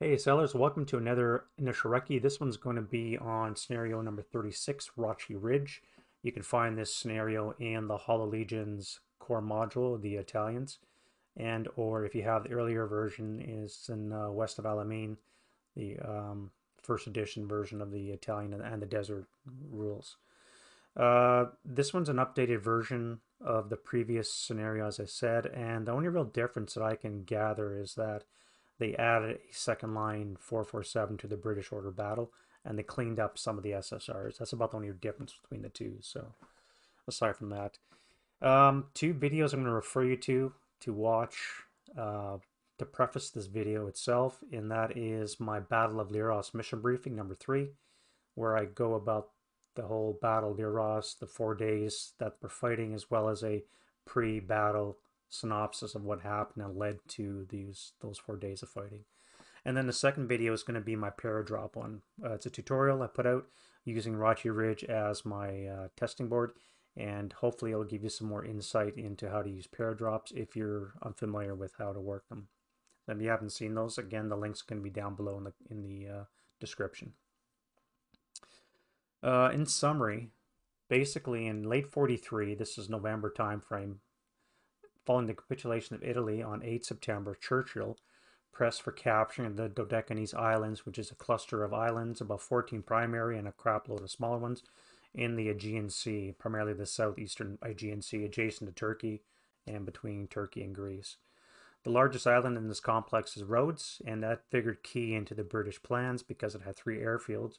Hey sellers, welcome to another initial recce. This one's going to be on scenario number 36, Rachi Ridge. You can find this scenario in the Hollow Legion's core module, the Italians, and or if you have the earlier version, is in West of Alamein, the first edition version of the Italian and the Desert rules. This one's an updated version of the previous scenario, as I said, and the only real difference that I can gather is that they added a second line 447 to the British order battle, and they cleaned up some of the SSRs. That's about the only difference between the two. So aside from that, two videos I'm going to refer you to watch uh, to preface this video itself, and that is my Battle of Leros mission briefing number 3, where I go about the whole Battle of Leros, the 4 days that we're fighting, as well as a pre-battle synopsis of what happened and led to those 4 days of fighting. And then the second video is going to be my Paradrop one. It's a tutorial I put out using Rachi Ridge as my testing board, and hopefully it'll give you some more insight into how to use Paradrops if you're unfamiliar with how to work them. And if you haven't seen those, again, the link's going to be down below in the description. In summary, basically in late 43, this is November time frame, following the capitulation of Italy on 8 September, Churchill pressed for capturing the Dodecanese Islands, which is a cluster of islands, about 14 primary and a crapload of smaller ones, in the Aegean Sea, primarily the southeastern Aegean Sea, adjacent to Turkey and between Turkey and Greece. The largest island in this complex is Rhodes, and that figured key into the British plans because it had 3 airfields,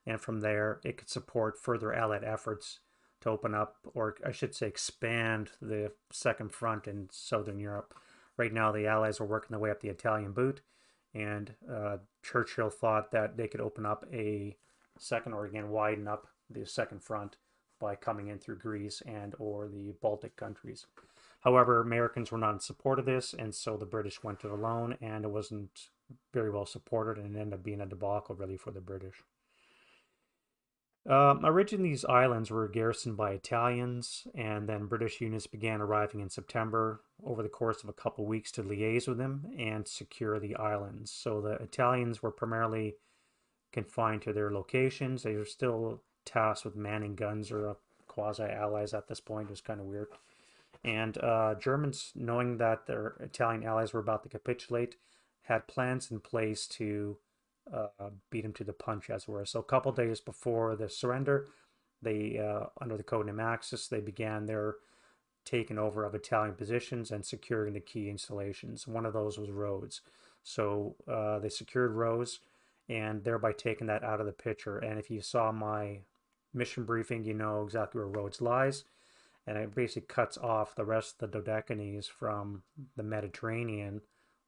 and from there it could support further Allied efforts to open up, or I should say expand, the second front in Southern Europe. Right now the Allies are working their way up the Italian boot, and Churchill thought that they could open up a second, or again widen up the second front by coming in through Greece and or the Baltic countries. However, Americans were not in support of this, and so the British went it alone, and it wasn't very well supported, and it ended up being a debacle really for the British. Originally, these islands were garrisoned by Italians, and then British units began arriving in September over the course of a couple weeks to liaise with them and secure the islands. So the Italians were primarily confined to their locations. They were still tasked with manning guns or quasi-allies at this point. It was kind of weird. And Germans, knowing that their Italian allies were about to capitulate, had plans in place to beat him to the punch, as it were. So a couple days before the surrender, they, under the codename Axis, they began their taking over of Italian positions and securing the key installations. One of those was Rhodes. So they secured Rhodes and thereby taking that out of the picture. And if you saw my mission briefing, you know exactly where Rhodes lies. And it basically cuts off the rest of the Dodecanese from the Mediterranean,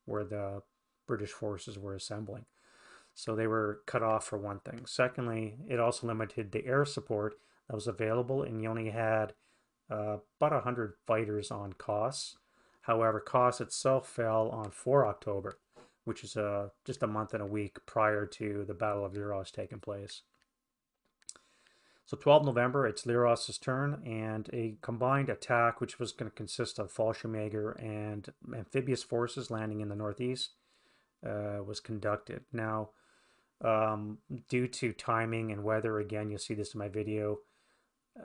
where the British forces were assembling. So they were cut off for one thing. Secondly, it also limited the air support that was available, and you only had about 100 fighters on Kos. However, Kos itself fell on 4 October, which is just a month and a week prior to the Battle of Leros taking place. So 12 November, it's Leros' turn, and a combined attack, which was going to consist of Fallschirmjäger and amphibious forces landing in the northeast, was conducted. Now, due to timing and weather, again, you'll see this in my video,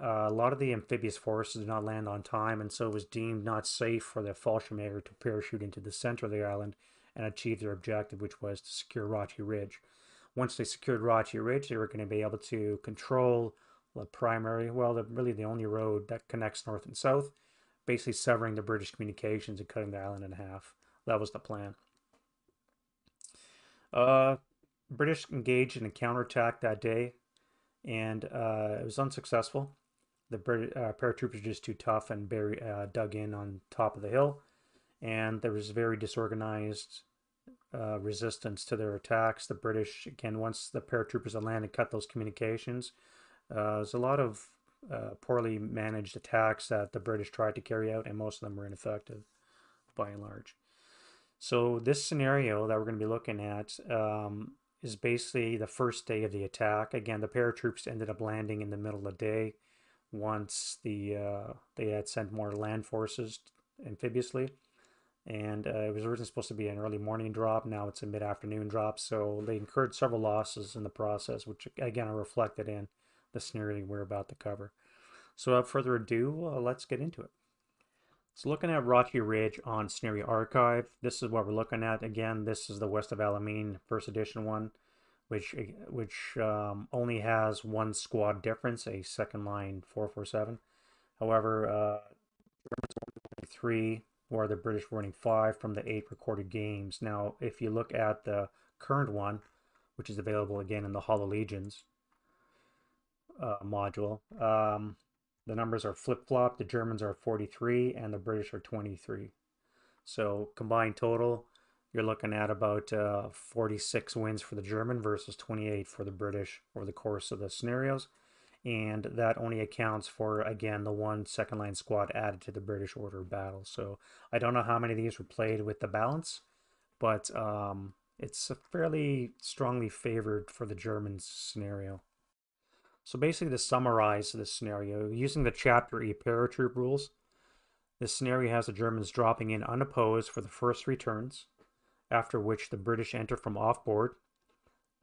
a lot of the amphibious forces did not land on time, and so it was deemed not safe for the Fallschirmjäger to parachute into the center of the island and achieve their objective, which was to secure Rachi Ridge. Once they secured Rachi Ridge, they were going to be able to control the primary, well, really the only road that connects north and south, basically severing the British communications and cutting the island in half. That was the plan. British engaged in a counterattack that day, and it was unsuccessful. The paratroopers were just too tough and dug in on top of the hill, and there was very disorganized resistance to their attacks. The British, again, once the paratroopers had landed, cut those communications. There's a lot of poorly managed attacks that the British tried to carry out, and most of them were ineffective by and large. So this scenario that we're going to be looking at is basically the first day of the attack. Again, the paratroops ended up landing in the middle of the day once they had sent more land forces amphibiously, And it was originally supposed to be an early morning drop. Now it's a mid-afternoon drop. So they incurred several losses in the process, which again are reflected in the scenario we're about to cover. So without further ado, let's get into it. So looking at Rachi Ridge on Scenario Archive, this is what we're looking at. Again, this is the West of Alamein first edition one, which only has one squad difference, a second line 447. However, three, where the British were winning five from the eight recorded games. Now, if you look at the current one, which is available again in the Hollow Legions module, the numbers are flip-flop. The Germans are 43 and the British are 23. So combined total, you're looking at about 46 wins for the German versus 28 for the British over the course of the scenarios. And that only accounts for, again, the one second line squad added to the British order of battle. So I don't know how many of these were played with the balance, but it's fairly strongly favored for the Germans scenario. So basically, to summarize this scenario, using the Chapter E Paratoop rules, this scenario has the Germans dropping in unopposed for the first three turns, after which the British enter from offboard,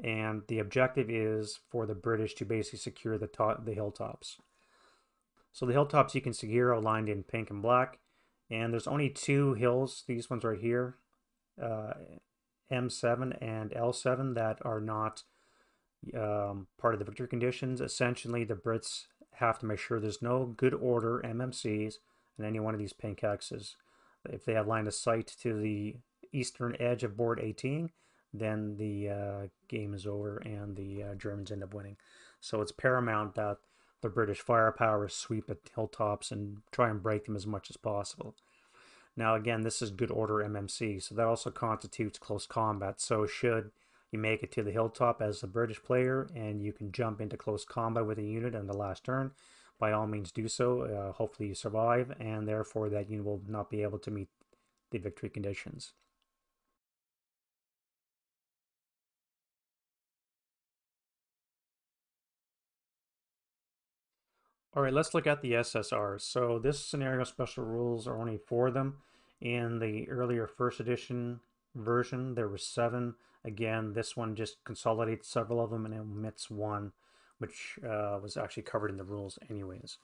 and the objective is for the British to basically secure the hilltops. So the hilltops you can see here outlined in pink and black, and there's only two hills, these ones right here, M7 and L7, that are not part of the victory conditions. Essentially, the Brits have to make sure there's no good order MMCs in any one of these pink X's. If they have line of sight to the eastern edge of board 18, then the game is over and the Germans end up winning. So it's paramount that the British firepower sweep at hilltops and try and break them as much as possible. Now, again, this is good order MMC, so that also constitutes close combat. So should you make it to the hilltop as a British player and you can jump into close combat with a unit on the last turn, by all means do so. Hopefully you survive, and therefore that unit will not be able to meet the victory conditions. All right, let's look at the SSRs. So this scenario special rules are only four of them. In the earlier first edition version, there were seven. Again, this one just consolidates several of them and omits one, which was actually covered in the rules anyways.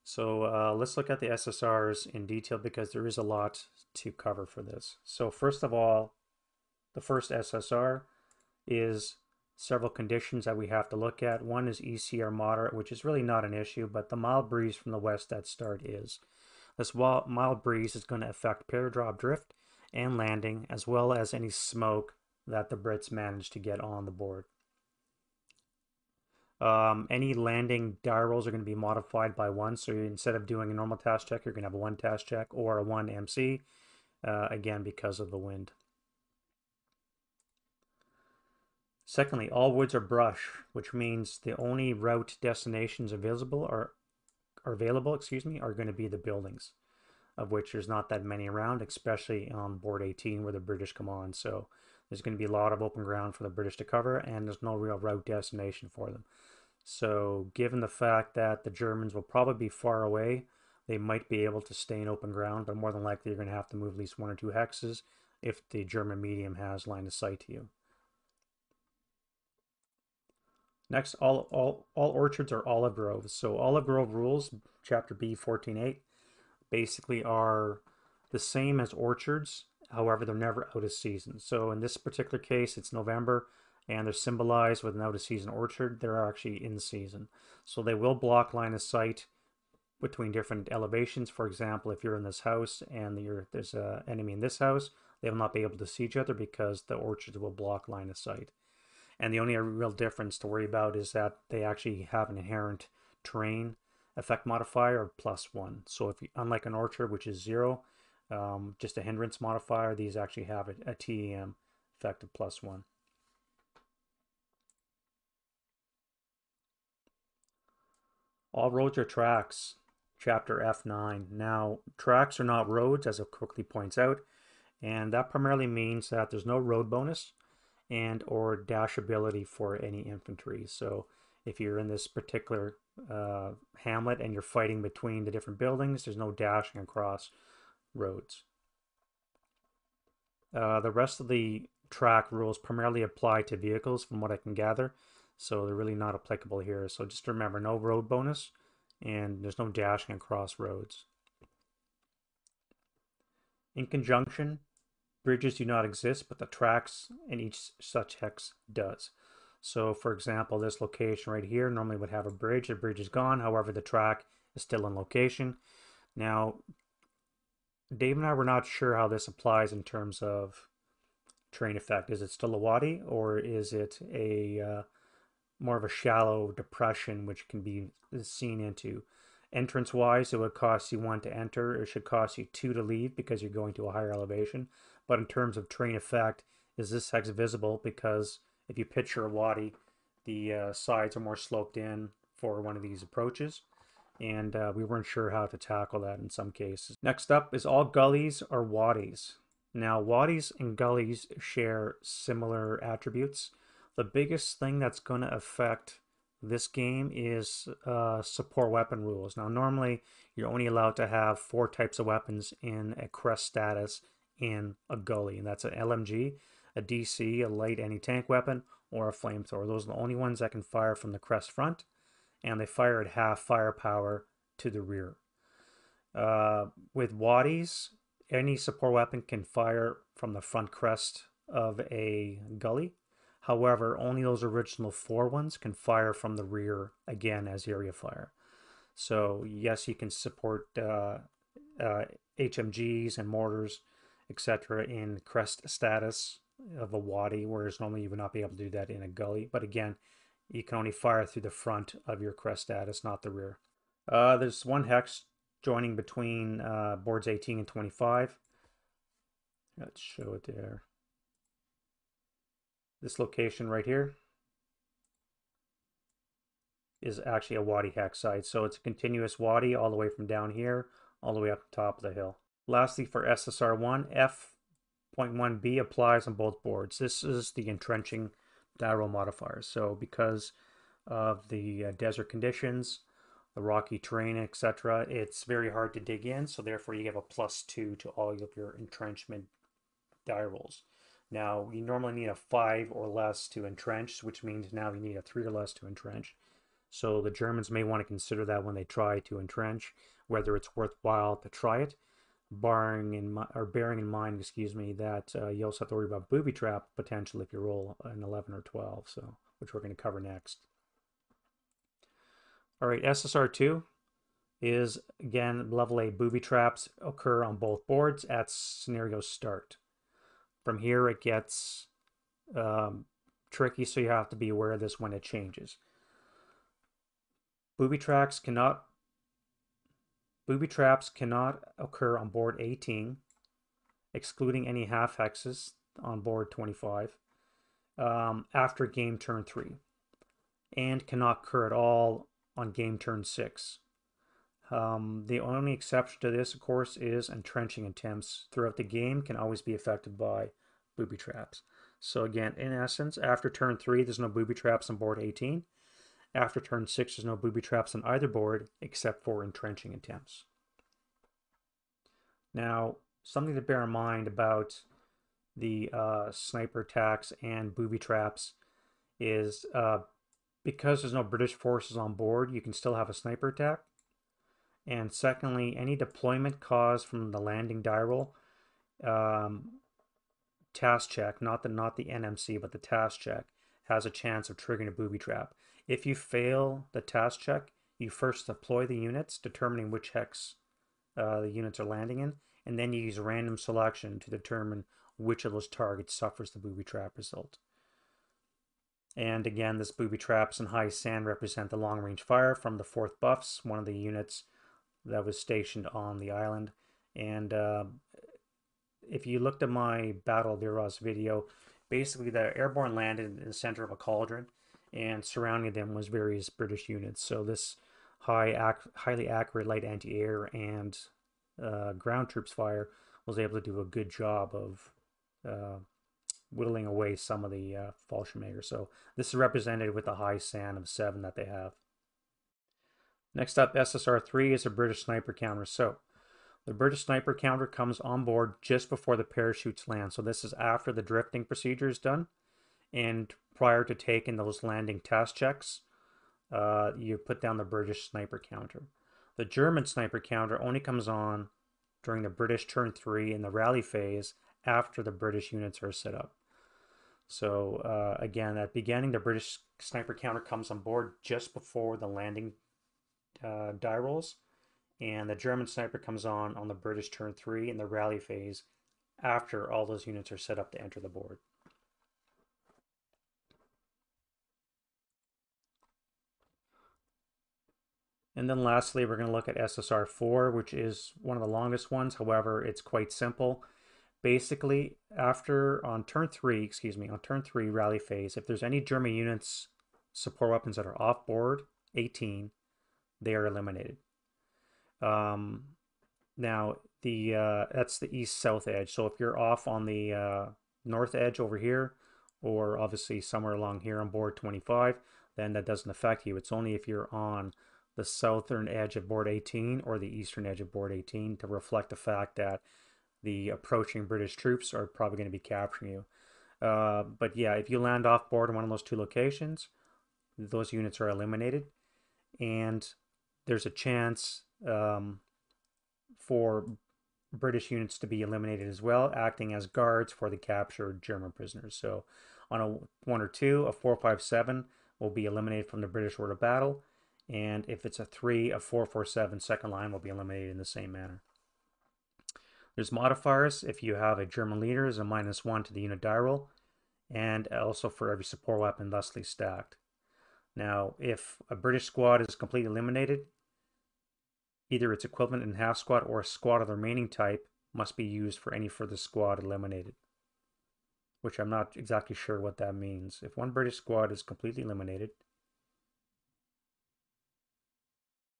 So let's look at the SSRs in detail because there is a lot to cover for this. So first of all, the first SSR is several conditions that we have to look at. One is ECR moderate, which is really not an issue, but the mild breeze from the west at start is. This mild breeze is going to affect paradrop drift and landing, as well as any smoke that the Brits manage to get on the board. Any landing die rolls are going to be modified by one, so instead of doing a normal task check, you're going to have a one task check or a one MC, again, because of the wind. Secondly, all woods are brush, which means the only route destinations available are going to be the buildings, of which there's not that many around, especially on board 18 where the British come on. So there's going to be a lot of open ground for the British to cover, and there's no real route destination for them. So given the fact that the Germans will probably be far away, they might be able to stay in open ground, but more than likely you're going to have to move at least one or two hexes if the German medium has line of sight to you. Next, all orchards are olive groves. So olive grove rules, Chapter B 14.8, basically are the same as orchards. However, they're never out of season. So in this particular case, it's November, and they're symbolized with an out of season orchard. They're actually in season. So they will block line of sight between different elevations. For example, if you're in this house and there's an enemy in this house, they will not be able to see each other because the orchards will block line of sight. And the only real difference to worry about is that they actually have an inherent terrain effect modifier of +1. So if unlike an orchard, which is 0, just a hindrance modifier, these actually have a TEM effect of +1. All roads are tracks, Chapter F9. Now, tracks are not roads, as it quickly points out, and that primarily means that there's no road bonus and or dash ability for any infantry. So if you're in this particular hamlet and you're fighting between the different buildings, there's no dashing across roads. The rest of the track rules primarily apply to vehicles from what I can gather, so they're really not applicable here. So just remember, no road bonus, and there's no dashing across roads. In conjunction, bridges do not exist, but the tracks in each such hex does. So for example, this location right here normally would have a bridge. The bridge is gone, however the track is still in location. Now, Dave and I were not sure how this applies in terms of terrain effect. Is it still a wadi, or is it a more of a shallow depression which can be seen into? Entrance wise, it would cost you 1 to enter. It should cost you 2 to leave because you're going to a higher elevation. But in terms of terrain effect, is this hex visible? Because if you picture a wadi, the sides are more sloped in for one of these approaches, and we weren't sure how to tackle that in some cases. Next up is all gullies or wadis. Now, wadis and gullies share similar attributes. The biggest thing that's going to affect this game is support weapon rules. Now, normally you're only allowed to have 4 types of weapons in a crest status in a gully, and that's an LMG, a DC, a light anti-tank weapon, or a flamethrower. Those are the only ones that can fire from the crest front, and they fire at half firepower to the rear. With wadis, any support weapon can fire from the front crest of a gully. However, only those original 4 ones can fire from the rear again as area fire. So yes, you can support HMGs and mortars, etc. in crest status of a wadi, whereas normally you would not be able to do that in a gully. But again, you can only fire through the front of your crest status, not the rear. There's one hex joining between boards 18 and 25. Let's show it there. This location right here is actually a wadi hex site. So it's a continuous wadi all the way from down here, all the way up the top of the hill. Lastly, for SSR1, F.1b applies on both boards. This is the entrenching diral modifier. So because of the desert conditions, the rocky terrain, etc., it's very hard to dig in. So therefore you have a +2 to all of your entrenchment die rolls. Now, you normally need a 5 or less to entrench, which means now you need a 3 or less to entrench. So the Germans may want to consider that when they try to entrench, whether it's worthwhile to try it, bearing in mind, that you also have to worry about booby trap potential if you roll an 11 or 12, so which we're going to cover next. All right, SSR2 is, again, level A booby traps occur on both boards at scenario start. From here, it gets tricky, so you have to be aware of this when it changes. Booby traps cannot occur on board 18, excluding any half hexes on board 25, after game turn 3, and cannot occur at all on game turn 6. The only exception to this, of course, is entrenching attempts throughout the game can always be affected by booby traps. So again, in essence, after turn 3, there's no booby traps on board 18. After turn 6, there's no booby traps on either board except for entrenching attempts. Now, something to bear in mind about the sniper attacks and booby traps is because there's no British forces on board, you can still have a sniper attack. And secondly, any deployment caused from the landing die roll, task check, not the NMC, but the task check, has a chance of triggering a booby trap. If you fail the task check, you first deploy the units, determining which hex the units are landing in, and then you use random selection to determine which of those targets suffers the booby trap result. And again, this booby traps and high sand represent the long range fire from the 4th Buffs, one of the units that was stationed on the island. And if you looked at my Battle of Leros video, basically the airborne landed in the center of a cauldron, and surrounding them was various British units. So this highly accurate light anti-air and ground troops fire was able to do a good job of whittling away some of the Fallschirmjäger. So this is represented with the high SAN of 7 that they have. Next up, SSR3 is a British sniper counter. So The British sniper counter comes on board just before the parachutes land. So this is after the drifting procedure is done and prior to taking those landing test checks. You put down the British sniper counter. The German sniper counter only comes on during the British turn 3 in the rally phase after the British units are set up. So again, at beginning, the British sniper counter comes on board just before the landing die rolls, and the German sniper comes on the British turn 3 in the rally phase after all those units are set up to enter the board. And then lastly, we're going to look at SSR4, which is one of the longest ones. However, it's quite simple. Basically, on turn 3 rally phase, if there's any German units, support weapons that are off board 18, they are eliminated. Now, that's the east-south edge. So if you're off on the north edge over here, or obviously somewhere along here on board 25, then that doesn't affect you. It's only if you're on the southern edge of board 18 or the eastern edge of board 18 to reflect the fact that the approaching British troops are probably going to be capturing you. But yeah, if you land off board in one of those two locations, those units are eliminated, and there's a chance for British units to be eliminated as well, acting as guards for the captured German prisoners. So on a 1 or 2, a 4, 5, 7 will be eliminated from the British order of battle, and if it's a 3, a 4, 4, 7 second line will be eliminated in the same manner. There's modifiers if you have a German leader is a -1 to the unit die roll, and also for every support weapon thusly stacked. Now, if a British squad is completely eliminated, either its equivalent in half squad or a squad of the remaining type must be used for any further squad eliminated, which I'm not exactly sure what that means. If one British squad is completely eliminated,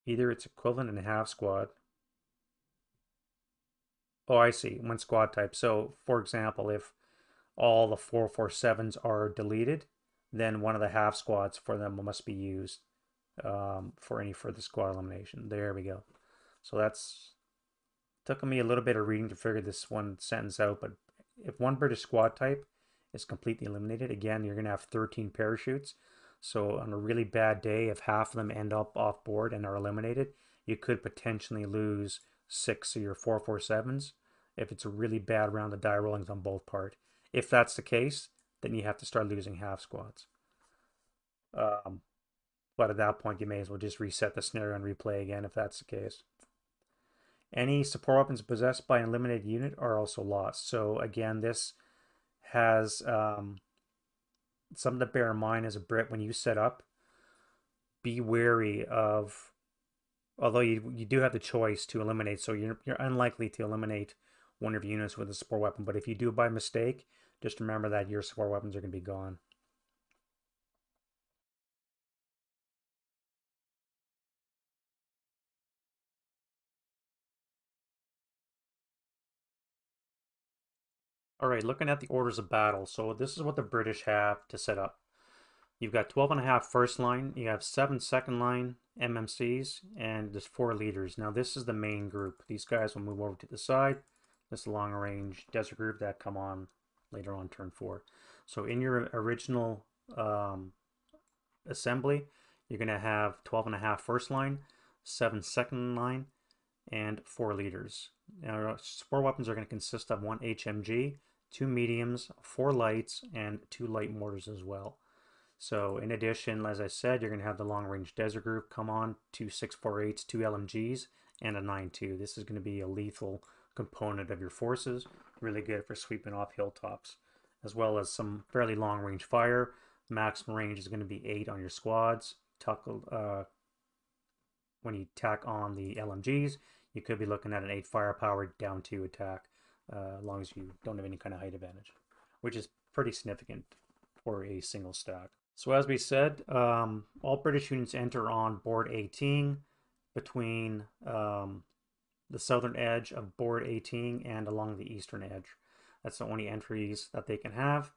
either its equivalent in half squad. Oh, I see. One squad type. So, for example, if all the 447s are deleted, then one of the half squads for them must be used for any further squad elimination. There we go. So that's took me a little bit of reading to figure this one sentence out, but if one British squad type is completely eliminated, again, you're going to have 13 parachutes. So on a really bad day, if half of them end up off board and are eliminated, you could potentially lose 6 of your 447s if it's a really bad round of die rollings on both part. If that's the case, then you have to start losing half squads. But at that point, you may as well just reset the scenario and replay again if that's the case. Any support weapons possessed by an eliminated unit are also lost. So again, this has something to bear in mind as a Brit when you set up. Be wary of, although you do have the choice to eliminate, so you're unlikely to eliminate one of your units with a support weapon. But if you do by mistake, just remember that your support weapons are going to be gone. All right, looking at the orders of battle. So this is what the British have to set up. You've got 12.5 first line, you have 7 second line MMCs, and there's 4 leaders. Now this is the main group. These guys will move over to the side. This long range desert group that come on later on turn 4. So in your original assembly, you're going to have 12.5 first line, 7 second line, and 4 leaders. Now support weapons are going to consist of 1 HMG, 2 mediums, 4 lights, and 2 light mortars as well. So in addition, as I said, you're going to have the long-range desert group come on, 2 6.48s, 2 LMGs, and a 9.2. This is going to be a lethal component of your forces, really good for sweeping off hilltops, as well as some fairly long-range fire. Maximum range is going to be 8 on your squads. When you tack on the LMGs, you could be looking at an 8 firepower down 2 attack, as long as you don't have any kind of height advantage, which is pretty significant for a single stack. So as we said, all British units enter on board 18 between the southern edge of board 18 and along the eastern edge. That's the only entries that they can have.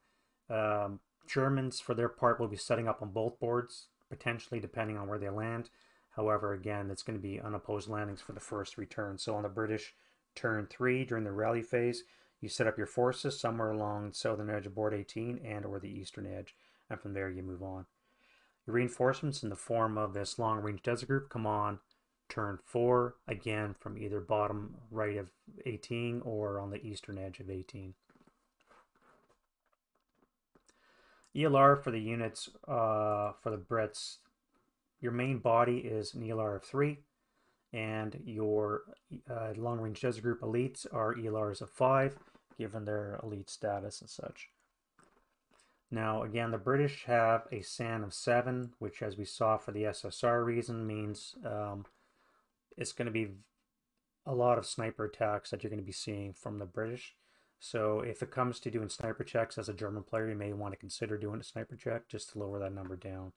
Germans, for their part, will be setting up on both boards, potentially depending on where they land. However, again, it's going to be unopposed landings for the first return. So on the British Turn 3, during the rally phase, you set up your forces somewhere along the southern edge of board 18 and or the eastern edge, and from there you move on. Your reinforcements in the form of this long-range desert group come on turn 4, again from either bottom right of 18 or on the eastern edge of 18. ELR for the units, for the Brits, your main body is an ELR of 3, and your long-range desert group elites are ELRs of 5, given their elite status and such. Now, again, the British have a SAN of 7, which, as we saw for the SSR reason, means it's going to be a lot of sniper attacks that you're going to be seeing from the British. So if it comes to doing sniper checks as a German player, you may want to consider doing a sniper check just to lower that number down.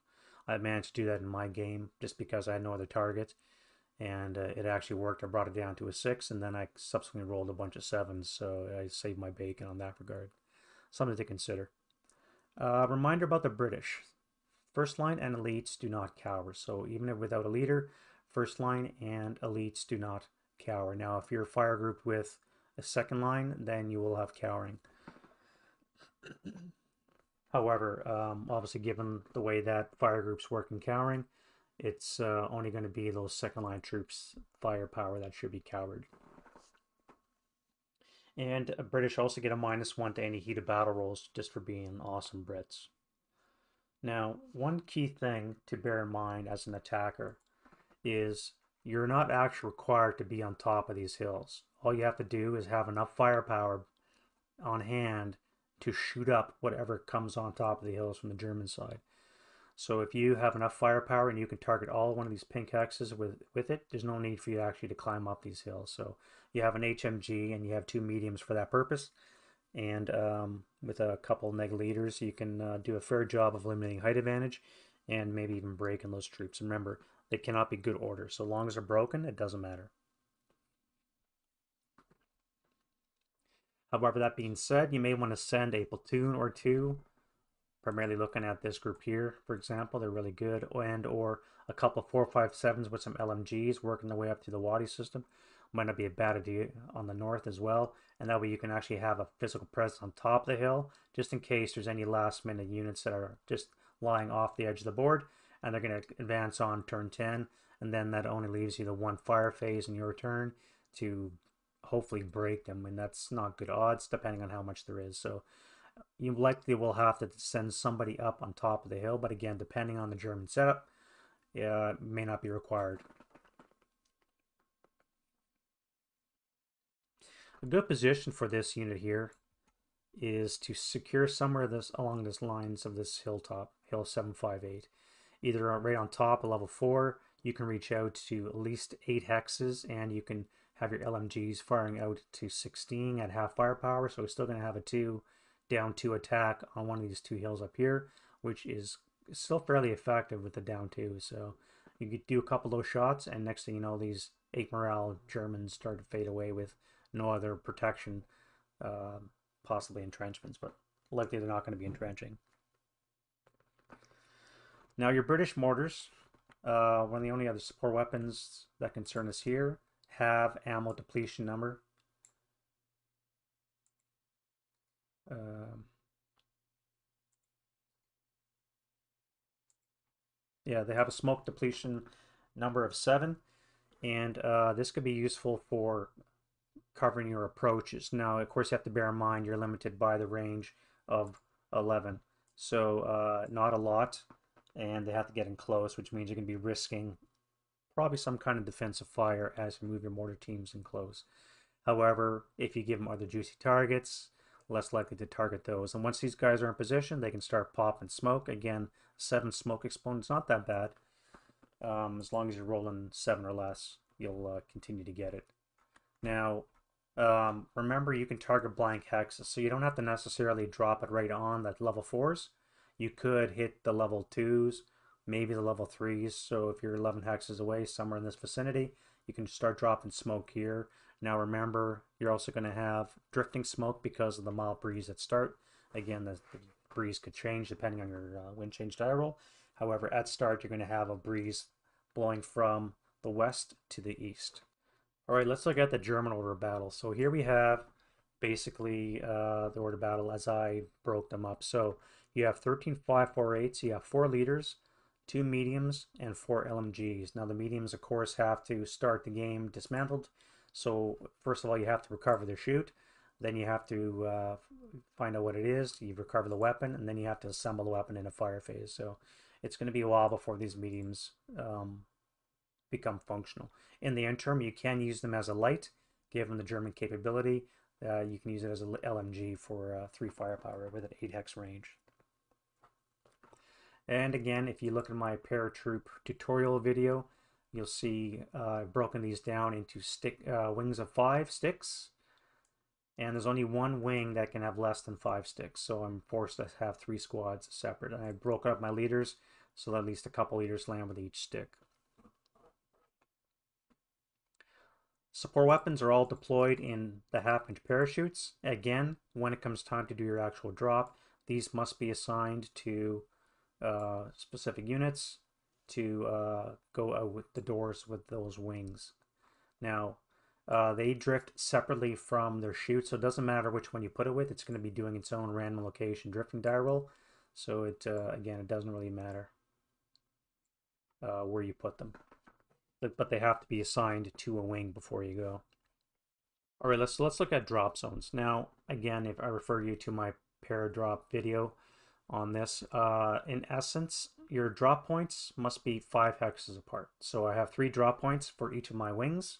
I managed to do that in my game just because I had no other target, and it actually worked. I brought it down to a 6, and then I subsequently rolled a bunch of 7s, so I saved my bacon on that regard. Something to consider. Reminder about the British. First line and elites do not cower, so even if without a leader, first line and elites do not cower. Now, if you're a fire group with a second line, then you will have cowering. However, obviously given the way that fire groups work in cowering, it's only going to be those second line troops firepower that should be cowered. And British also get a -1 to any heated battle rolls just for being awesome Brits. Now, one key thing to bear in mind as an attacker is you're not actually required to be on top of these hills. All you have to do is have enough firepower on hand to shoot up whatever comes on top of the hills from the German side. So if you have enough firepower and you can target all one of these pink hexes with it, there's no need for you actually to climb up these hills. So you have an HMG and you have 2 mediums for that purpose. And with a couple neg leaders, you can do a fair job of eliminating height advantage and maybe even breaking those troops. And remember, they cannot be good order. So long as they're broken, it doesn't matter. However, that being said, you may want to send a platoon or 2, primarily looking at this group here, for example. They're really good, and or a couple 4.57s with some LMGs working their way up to the Wadi system. Might not be a bad idea on the north as well, and that way you can actually have a physical presence on top of the hill, just in case there's any last minute units that are just lying off the edge of the board, and they're going to advance on turn 10, and then that only leaves you the 1 fire phase in your turn to hopefully break them, and that's not good odds depending on how much there is. So you likely will have to send somebody up on top of the hill, but again, depending on the German setup, it may not be required. A good position for this unit here is to secure somewhere along this lines of this hilltop, hill 758. Either right on top of level 4, you can reach out to at least 8 hexes, and you can have your LMGs firing out to 16 at half firepower, so we're still going to have a 2 down 2 attack on one of these 2 hills up here, which is still fairly effective with the down 2. So you could do a couple of those shots, and next thing you know, these 8 morale Germans start to fade away with no other protection, possibly entrenchments, but likely they're not going to be entrenching. Now your British mortars, one of the only other support weapons that concern us here, have ammo depletion number. Yeah, they have a smoke depletion number of 7, and this could be useful for covering your approaches. Now, of course, you have to bear in mind you're limited by the range of 11, so not a lot, and they have to get in close, which means you're going to be risking probably some kind of defensive fire as you move your mortar teams in close. However, if you give them other juicy targets, less likely to target those. And once these guys are in position, they can start popping smoke. Again, 7 smoke exponents, not that bad. As long as you're rolling 7 or less, you'll continue to get it. Now, remember you can target blank hexes, so you don't have to necessarily drop it right on that level 4s. You could hit the level 2s, maybe the level 3s. So if you're 11 hexes away, somewhere in this vicinity, you can start dropping smoke here. Now remember, you're also going to have drifting smoke because of the mild breeze at start. Again, the breeze could change depending on your wind change die roll. However, at start, you're going to have a breeze blowing from the west to the east. All right, let's look at the German order of battle. So here we have basically the order of battle as I broke them up. So you have 13 5-4-8s, you have 4 leaders, 2 mediums, and 4 LMGs. Now the mediums, of course, have to start the game dismantled. So first of all, you have to recover their chute. Then you have to find out what it is. You recover the weapon, and then you have to assemble the weapon in a fire phase. So it's going to be a while before these mediums become functional. In the interim, you can use them as a light, given the German capability. You can use it as an LMG for 3 firepower with an 8 hex range. And again, if you look at my Paratroop tutorial video, you'll see I've broken these down into wings of 5 sticks. And there's only one wing that can have less than 5 sticks, so I'm forced to have 3 squads separate. And I broke up my leaders so that at least a couple leaders land with each stick. Support weapons are all deployed in the half-inch parachutes. Again, when it comes time to do your actual drop, these must be assigned to specific units to go out with the doors with those wings. Now, they drift separately from their chute, so it doesn't matter which one you put it with. It's going to be doing its own random location drifting die roll. So again, it doesn't really matter where you put them. But they have to be assigned to a wing before you go. All right, let's look at drop zones. Now, again, if I refer you to my Paradrop video on this, in essence, your drop points must be 5 hexes apart. So I have 3 drop points for each of my wings.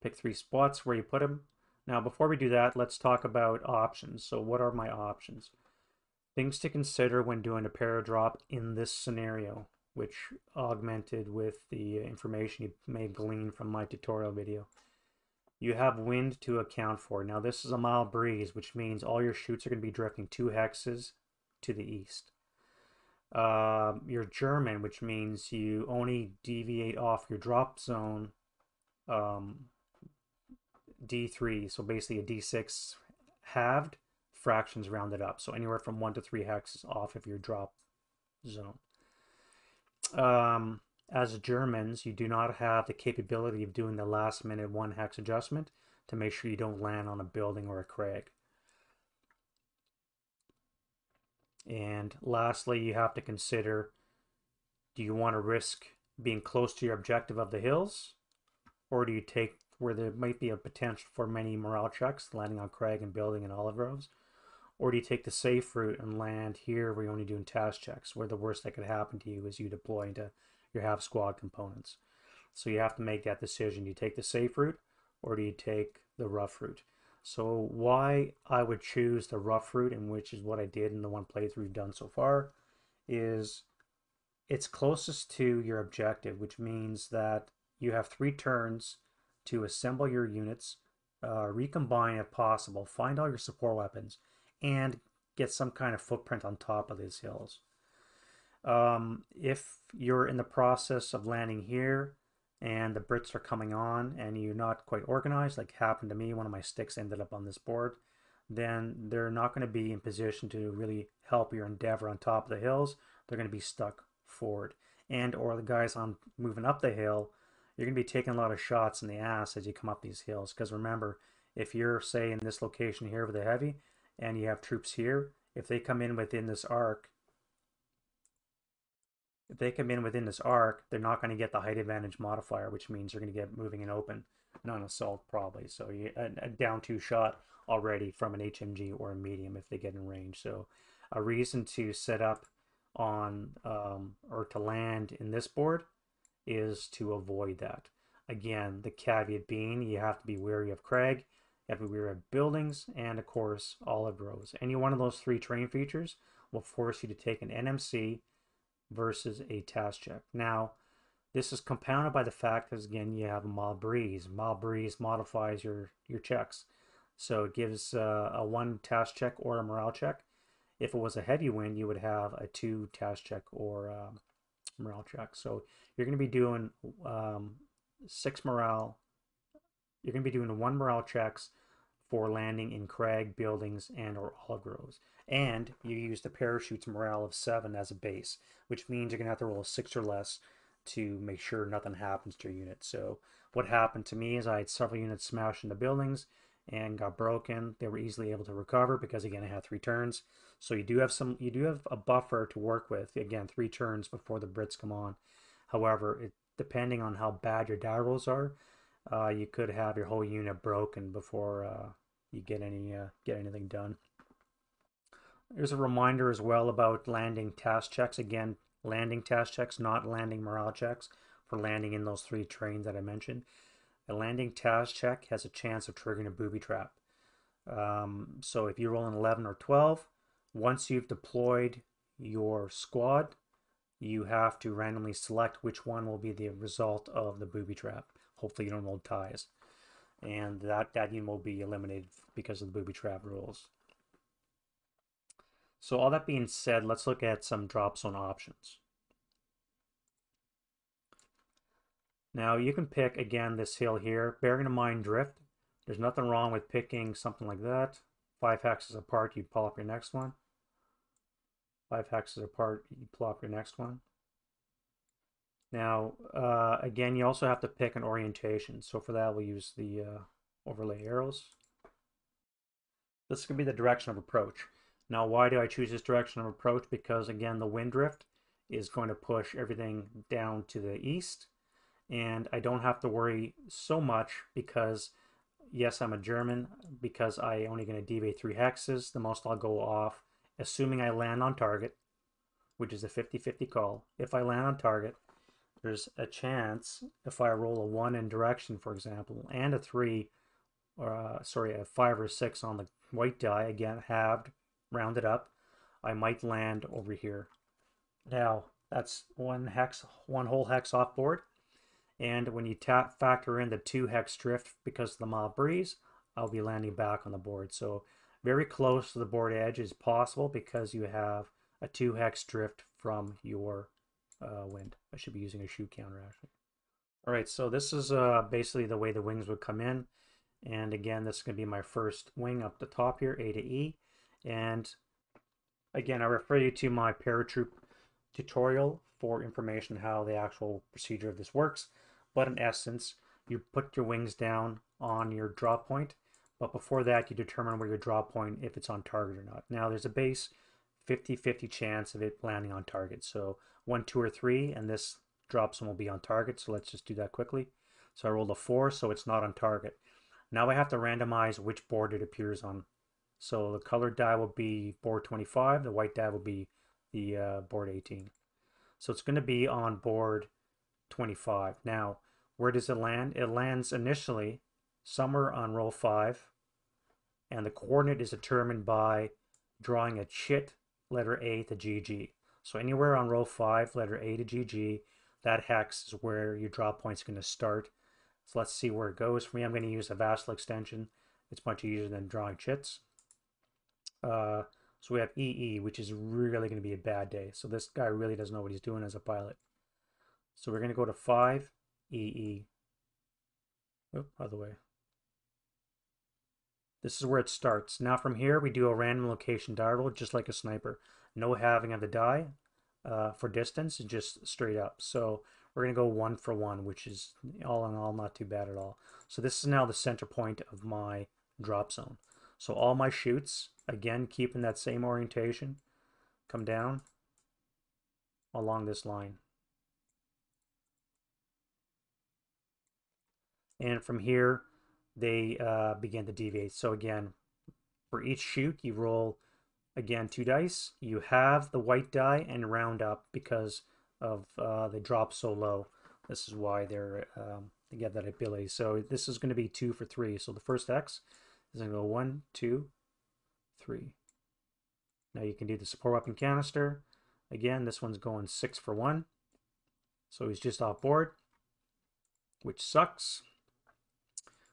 Pick 3 spots where you put them. Now, before we do that, let's talk about options. So what are my options? Things to consider when doing a paradrop in this scenario, which augmented with the information you may glean from my tutorial video. You have wind to account for. Now this is a mild breeze, which means all your chutes are going to be drifting 2 hexes to the east. You're German, which means you only deviate off your drop zone D3, so basically a D6 halved, fractions rounded up. So anywhere from 1 to 3 hexes off of your drop zone. As Germans, you do not have the capability of doing the last minute 1 hex adjustment to make sure you don't land on a building or a crag. And lastly, you have to consider, do you want to risk being close to your objective of the hills, or do you take where there might be a potential for many morale checks, landing on crag and building and olive groves? Or do you take the safe route and land here where you're only doing task checks, where the worst that could happen to you is you deploy into your half squad components? So you have to make that decision. Do you take the safe route or do you take the rough route? So why I would choose the rough route, and which is what I did in the one playthrough we've done so far, is it's closest to your objective, which means that you have 3 turns to assemble your units, recombine if possible, find all your support weapons, and get some kind of footprint on top of these hills. If you're in the process of landing here and the Brits are coming on and you're not quite organized, like happened to me, one of my sticks ended up on this board, then they're not going to be in position to really help your endeavor on top of the hills. They're going to be stuck forward. And or the guys on moving up the hill, you're going to be taking a lot of shots in the ass as you come up these hills. Because remember, if you're, say, in this location here with a heavy, and you have troops here, if they come in within this arc, they're not going to get the height advantage modifier, which means you're going to get moving and open, not an assault probably. So a down 2 shot already from an HMG or a medium if they get in range. So a reason to set up on or to land in this board is to avoid that. Again, the caveat being you have to be wary of crag, you have to be wary of buildings, and of course olive groves. Any one of those 3 terrain features will force you to take an NMC versus a task check. Now, this is compounded by the fact that, again, you have a mild breeze. Mild breeze modifies your checks. So it gives a 1 task check or a morale check. If it was a heavy wind, you would have a 2 task check or morale check. So you're going to be doing 6 morale. You're going to be doing 1 morale checks for landing in crag, buildings, and or olive groves. And you use the parachute's morale of 7 as a base, which means you're going to have to roll a 6 or less to make sure nothing happens to your unit. So what happened to me is I had several units smashed into buildings and got broken. They were easily able to recover because again I had 3 turns. So you do have a buffer to work with. Again, 3 turns before the Brits come on. However, depending on how bad your die rolls are, you could have your whole unit broken before you get anything done. There's a reminder as well about landing task checks. Again, landing task checks, not landing morale checks, for landing in those 3 terrains that I mentioned. A landing task check has a chance of triggering a booby trap. So if you roll an 11 or 12, once you've deployed your squad, you have to randomly select which one will be the result of the booby trap. Hopefully you don't roll ties. And that unit will be eliminated because of the booby trap rules. So all that being said, let's look at some drop zone options. Now you can pick, again, this hill here. Bearing in mind drift, there's nothing wrong with picking something like that. 5 hexes apart, you'd pull up your next one. 5 hexes apart, you plop your next one. Now, again, you also have to pick an orientation. So for that, we'll use the overlay arrows. This is going to be the direction of approach. Now, why do I choose this direction of approach? Because, again, the wind drift is going to push everything down to the east. And I don't have to worry so much because, yes, I'm a German, because I only going to deviate 3 hexes. The most I'll go off, assuming I land on target, which is a 50-50 call. If I land on target, there's a chance, if I roll a 1 in direction, for example, and a 3, or a 5 or 6 on the white die, again, halved, rounded up, I might land over here. Now, that's 1 whole hex off board. And when you factor in the 2 hex drift because of the mild breeze, I'll be landing back on the board. So very close to the board edge is possible because you have a 2 hex drift from your wind. I should be using a shoe counter actually. All right, so this is basically the way the wings would come in. And again, this is going to be my first wing up the top here, A to E. And again, I refer you to my Paratroop tutorial for information how the actual procedure of this works. But in essence, you put your wings down on your drop point. But before that, you determine where your drop point, if it's on target or not. Now, there's a base 50-50 chance of it landing on target. So 1, 2, or 3, and this drop zone will be on target. So let's just do that quickly. So I rolled a 4, so it's not on target. Now I have to randomize which board it appears on. So the colored die will be board 25. The white die will be the board 18. So it's going to be on board 25. Now, where does it land? It lands initially somewhere on row 5. And the coordinate is determined by drawing a chit letter A to GG. So anywhere on row 5, letter A to GG, that hex is where your drop point is going to start. So let's see where it goes. For me, I'm going to use a Vassal extension. It's much easier than drawing chits. So we have EE, which is really going to be a bad day. So this guy really doesn't know what he's doing as a pilot. So we're going to go to 5, EE. Oh, other way. This is where it starts. Now from here, we do a random location die roll, just like a sniper. No halving of the die for distance, just straight up. So we're going to go 1 for 1, which is all in all not too bad at all. So this is now the center point of my drop zone. So all my chutes, again, keeping that same orientation, come down along this line. And from here, they begin to deviate. So again, for each chute, you roll, again, 2 dice. You have the white die and round up because of they drop so low. This is why they get that ability. So this is going to be 2 for 3. So the first hex is going to go 1, 2, 3. Now you can do the support weapon canister. Again, this one's going 6 for 1. So he's just off board, which sucks.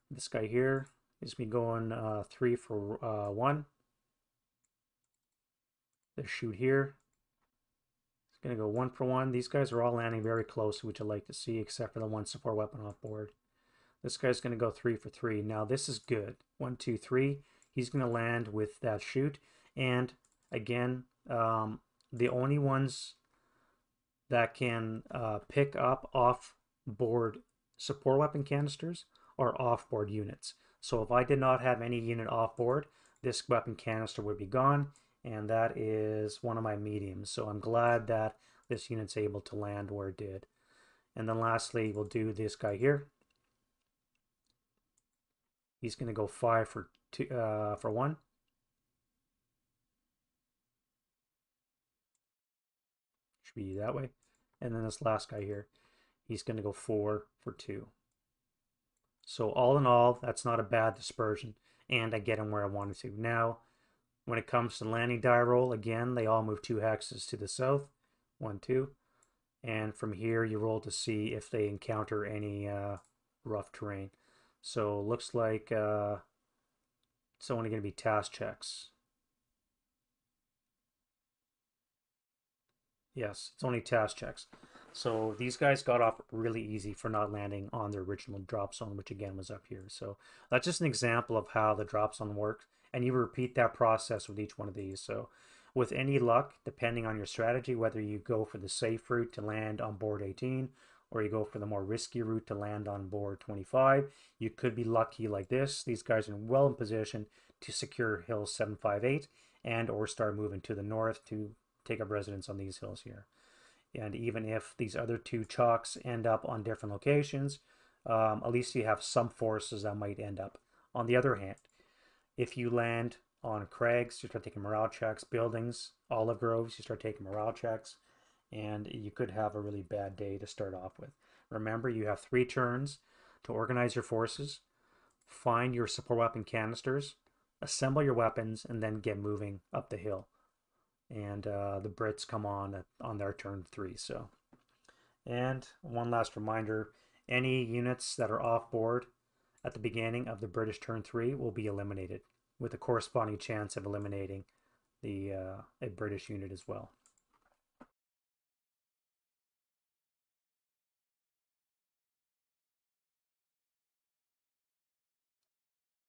This guy here is me going 3 for 1. This chute here is going to go 1 for 1. These guys are all landing very close, which I like to see, except for the one support weapon off board. This guy's going to go 3 for 3. Now this is good. 1, 2, 3. He's going to land with that chute. And again, the only ones that can pick up off-board support weapon canisters are off-board units. So if I did not have any unit off-board, this weapon canister would be gone, and that is one of my mediums. So I'm glad that this unit's able to land where it did. And then lastly, we'll do this guy here. He's going to go 5 for 2 for 1. Should be that way. And then this last guy here, he's going to go 4 for 2. So all in all, that's not a bad dispersion, and I get him where I wanted to. Now, when it comes to landing die roll, again, they all move 2 hexes to the south. 1, 2. And from here, you roll to see if they encounter any rough terrain. So looks like it's only going to be task checks. Yes, it's only task checks. So these guys got off really easy for not landing on their original drop zone, which again was up here. So that's just an example of how the drop zone works. And you repeat that process with each one of these. So with any luck, depending on your strategy, whether you go for the safe route to land on board 18, or you go for the more risky route to land on board 25, you could be lucky like this. These guys are well in position to secure hill 758 and or start moving to the north to take up residence on these hills here. And even if these other 2 chalks end up on different locations, at least you have some forces that might end up. On the other hand, if you land on crags, you start taking morale checks. Buildings, olive groves, you start taking morale checks. And you could have a really bad day to start off with. Remember, you have 3 turns to organize your forces, find your support weapon canisters, assemble your weapons, and then get moving up the hill. And the Brits come on their turn 3. So, and one last reminder: any units that are off board at the beginning of the British turn 3 will be eliminated, with a corresponding chance of eliminating a British unit as well.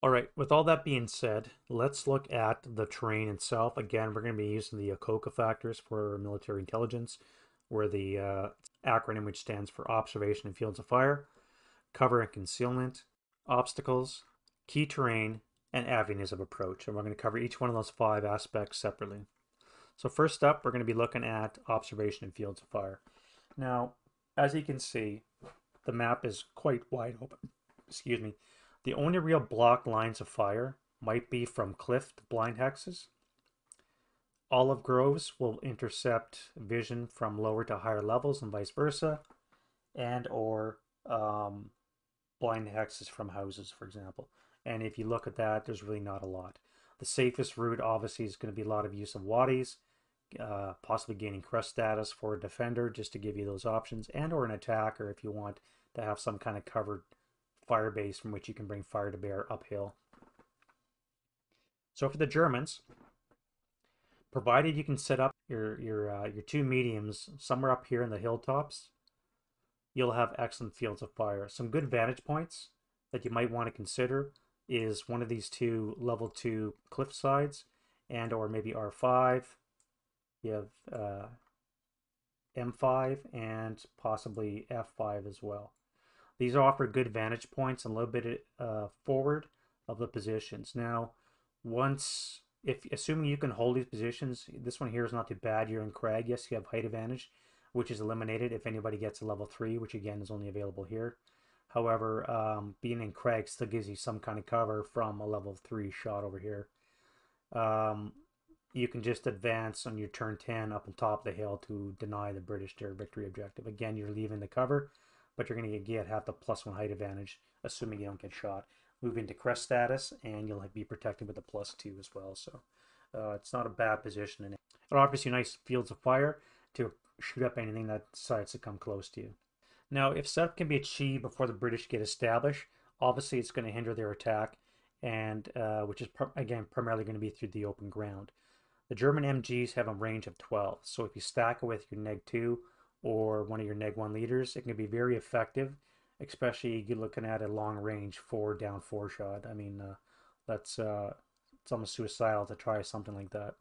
All right, with all that being said, let's look at the terrain itself. Again, we're going to be using the ACOCA factors for military intelligence, where the acronym which stands for Observation and Fields of Fire, Cover and Concealment, Obstacles, Key Terrain, and Avenues of Approach. And we're going to cover each one of those 5 aspects separately. So first up, we're going to be looking at Observation and Fields of Fire. Now, as you can see, the map is quite wide open. Excuse me. The only real blocked lines of fire might be from cliff to blind hexes. Olive groves will intercept vision from lower to higher levels and vice versa, and or blind hexes from houses, for example. And if you look at that, there's really not a lot. The safest route obviously is going to be a lot of use of wadis, possibly gaining crest status for a defender, just to give you those options, and or an attacker if you want to have some kind of covered fire base from which you can bring fire to bear uphill. So for the Germans, provided you can set up your 2 mediums somewhere up here in the hilltops, you'll have excellent fields of fire. Some good vantage points that you might want to consider is one of these 2 level 2 cliff sides, and or maybe R5. You have M5 and possibly F5 as well. These offer good vantage points and a little bit forward of the positions. Now, assuming you can hold these positions, this one here is not too bad. You're in crag. Yes, you have height advantage, which is eliminated if anybody gets a level 3, which again is only available here. However, being in crag still gives you some kind of cover from a level 3 shot over here. You can just advance on your turn 10 up on top of the hill to deny the British their victory objective. Again, you're leaving the cover, but you're going to get half the +1 height advantage, assuming you don't get shot. Move into crest status, and you'll be protected with a +2 as well. So it's not a bad position. And it offers you nice fields of fire to shoot up anything that decides to come close to you. Now, if setup can be achieved before the British get established, obviously it's going to hinder their attack, and which is again primarily going to be through the open ground. The German MGs have a range of 12, so if you stack it with your neg 2 or one of your neg 1 leaders, it can be very effective especially you're looking at a long range 4 down 4 shot. I mean, that's it's almost suicidal to try something like that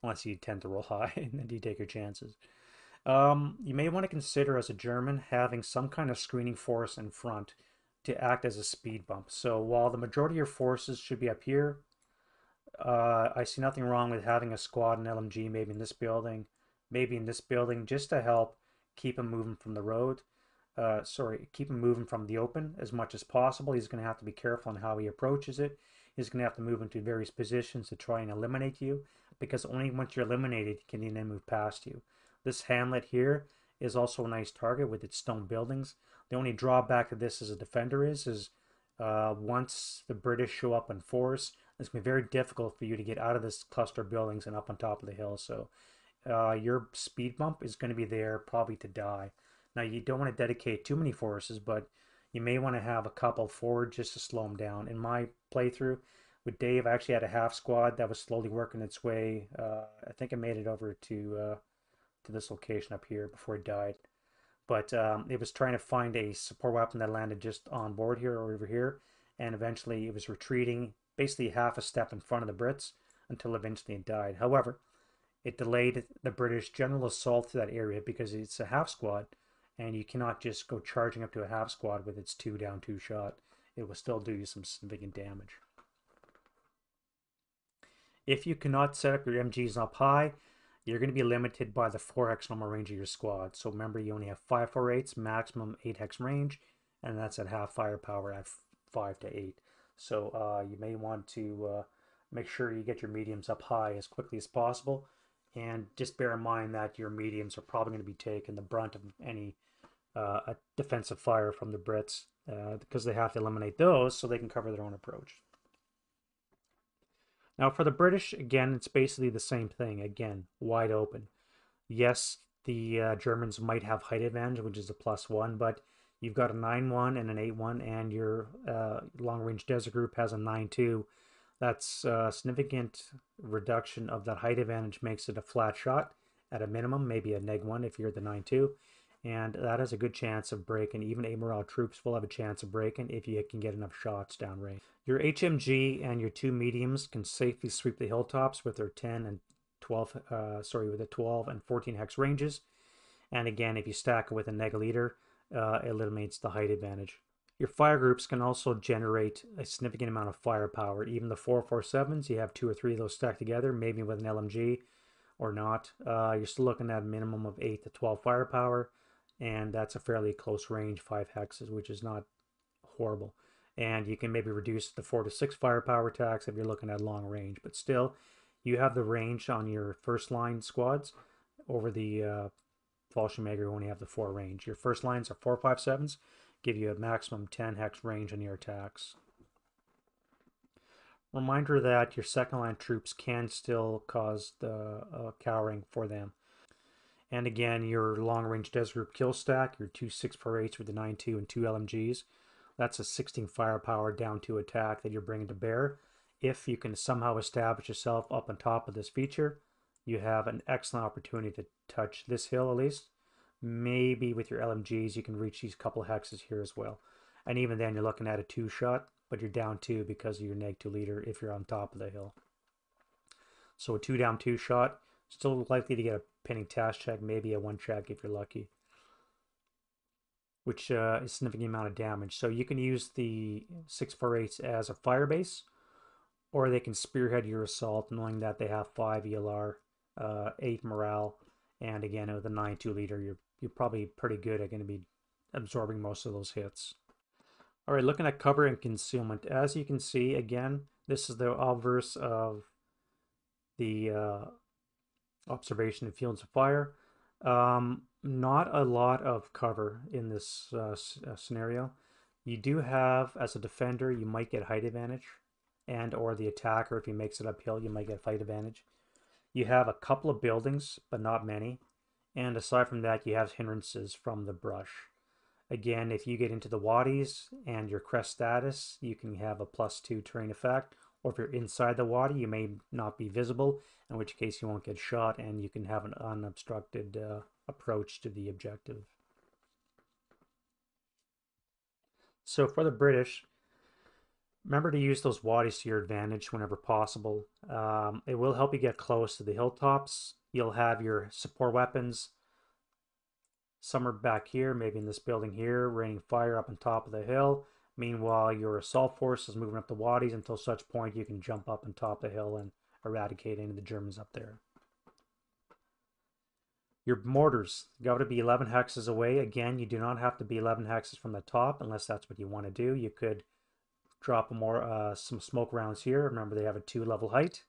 unless you tend to roll high and then you take your chances. You may want to consider as a German having some kind of screening force in front to act as a speed bump. So while the majority of your forces should be up here, I see nothing wrong with having a squad and LMG maybe in this building, just to help keep him moving from the road. Keep him moving from the open as much as possible. He's going to have to be careful on how he approaches it. He's going to have to move into various positions to try and eliminate you, because only once you're eliminated can he then move past you. This hamlet here is also a nice target with its stone buildings. The only drawback to this as a defender is once the British show up in force, it's going to be very difficult for you to get out of this cluster of buildings and up on top of the hill. So your speed bump is going to be there probably to die. Now, you don't want to dedicate too many forces, but you may want to have a couple forward just to slow them down. In my playthrough with Dave, I actually had a half squad that was slowly working its way. I think I made it over to this location up here before it died. But it was trying to find a support weapon that landed just on board here or over here. And eventually it was retreating basically half a step in front of the Brits until eventually it died. However, it delayed the British general assault to that area because it's a half squad, and you cannot just go charging up to a half squad with its 2 down 2 shot. It will still do you some significant damage. If you cannot set up your MGs up high, you're going to be limited by the 4 hex normal range of your squad. So remember, you only have 548's maximum 8 hex range, and that's at half firepower at 5 to 8. So you may want to make sure you get your mediums up high as quickly as possible, and just bear in mind that your mediums are probably going to be taking the brunt of any defensive fire from the Brits, because they have to eliminate those so they can cover their own approach. Now for the British, again, it's basically the same thing. Again, wide open. Yes, the Germans might have height advantage, which is a +1, but you've got a 9-1 and an 8-1, and your long-range desert group has a 9-2. That's a significant reduction of that height advantage, makes it a flat shot at a minimum, maybe a -1 if you're the 9-2. And that has a good chance of breaking. Even A-morale troops will have a chance of breaking if you can get enough shots downrange. Your HMG and your 2 mediums can safely sweep the hilltops with their 10 and 12, with the 12 and 14 hex ranges. And again, if you stack it with a neg leader, it eliminates the height advantage. Your fire groups can also generate a significant amount of firepower. Even the 447s, you have 2 or 3 of those stacked together, maybe with an LMG or not. You're still looking at a minimum of 8 to 12 firepower, and that's a fairly close range, 5 hexes, which is not horrible. And you can maybe reduce the 4 to 6 firepower attacks if you're looking at long range, but still, you have the range on your first line squads over the Fallschirmjäger who only have the 4 range. Your first lines are 457s, give you a maximum 10 hex range on your attacks. Reminder that your second line troops can still cause the cowering for them. And again, your long range desert group kill stack, your 2 648s with the 9-2 and 2 LMGs, that's a 16 firepower down 2 attack that you're bringing to bear. If you can somehow establish yourself up on top of this feature, you have an excellent opportunity to touch this hill at least. Maybe with your LMGs, you can reach these couple hexes here as well. And even then, you're looking at a 2 shot, but you're down 2 because of your neg 2 leader if you're on top of the hill. So a 2 down 2 shot, still likely to get a pinning task check, maybe a 1 check if you're lucky, which is a significant amount of damage. So you can use the 648s as a fire base, or they can spearhead your assault, knowing that they have 5 ELR, 8 morale, and again with a 9-2 leader, you're probably pretty good at going to be absorbing most of those hits. All right, looking at cover and concealment. As you can see, again, this is the obverse of the observation of fields of fire. Not a lot of cover in this scenario. You do have, as a defender, you might get height advantage, and or the attacker, if he makes it uphill, you might get height advantage. You have a couple of buildings, but not many. And aside from that, you have hindrances from the brush. Again, if you get into the wadis and your crest status, you can have a +2 terrain effect. Or if you're inside the wadi, you may not be visible, in which case you won't get shot, and you can have an unobstructed approach to the objective. So for the British, remember to use those wadis to your advantage whenever possible. It will help you get close to the hilltops. You'll have your support weapons. Some are back here, maybe in this building here, raining fire up on top of the hill. Meanwhile, your assault force is moving up the wadis until such point you can jump up on top of the hill and eradicate any of the Germans up there. Your mortars got to be 11 hexes away. Again, you do not have to be 11 hexes from the top unless that's what you want to do. You could drop some smoke rounds here. Remember, they have a 2-level height.